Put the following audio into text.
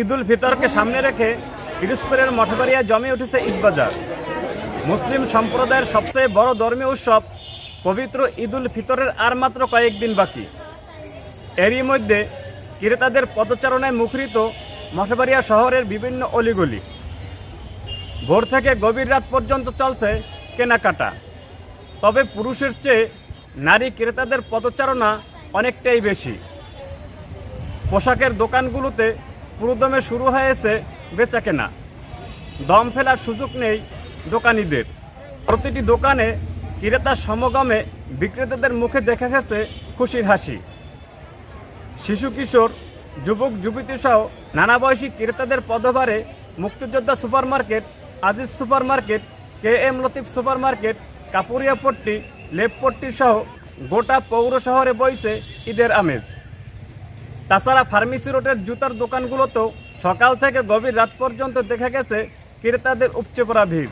ঈদ উল ফিতরকে সামনে রেখে পিরোজপুরের মঠবাড়িয়ায় জমে উঠেছে ঈদবাজার। মুসলিম সম্প্রদায়ের সবচেয়ে বড় ধর্মীয় উৎসব পবিত্র ঈদ উল ফিতরের আর মাত্র কয়েকদিন বাকি। এরই মধ্যে ক্রেতাদের পদচারণায় মুখরিত মঠবাড়িয়া শহরের বিভিন্ন অলিগলি। ভোর থেকে গভীর রাত পর্যন্ত চলছে কেনাকাটা। তবে পুরুষের চেয়ে নারী ক্রেতাদের পদচারণা অনেকটাই বেশি। পোশাকের দোকানগুলোতে পুরোদমে শুরু হয়েছে বেচাকেনা। দম ফেলার সুযোগ নেই দোকানিদের। প্রতিটি দোকানে ক্রেতার সমাগমে বিক্রেতাদের মুখে দেখা গেছে খুশির হাসি। শিশু কিশোর, যুবক যুবতী সহ নানা বয়সী ক্রেতাদের পদভারে মুক্তিযোদ্ধা super market, Aziz super market, KM Latif super market, Kapuria পট্টি, লেপপট্টি সহ গোটা পৌর শহরে বইছে ঈদের আমেজ। তাছাড়া ফার্মেসি রোডের জুতার দোকানগুলোতেও সকাল থেকে গভীর রাত পর্যন্ত দেখা গেছে ক্রেতাদের উপচে পড়া ভিড়।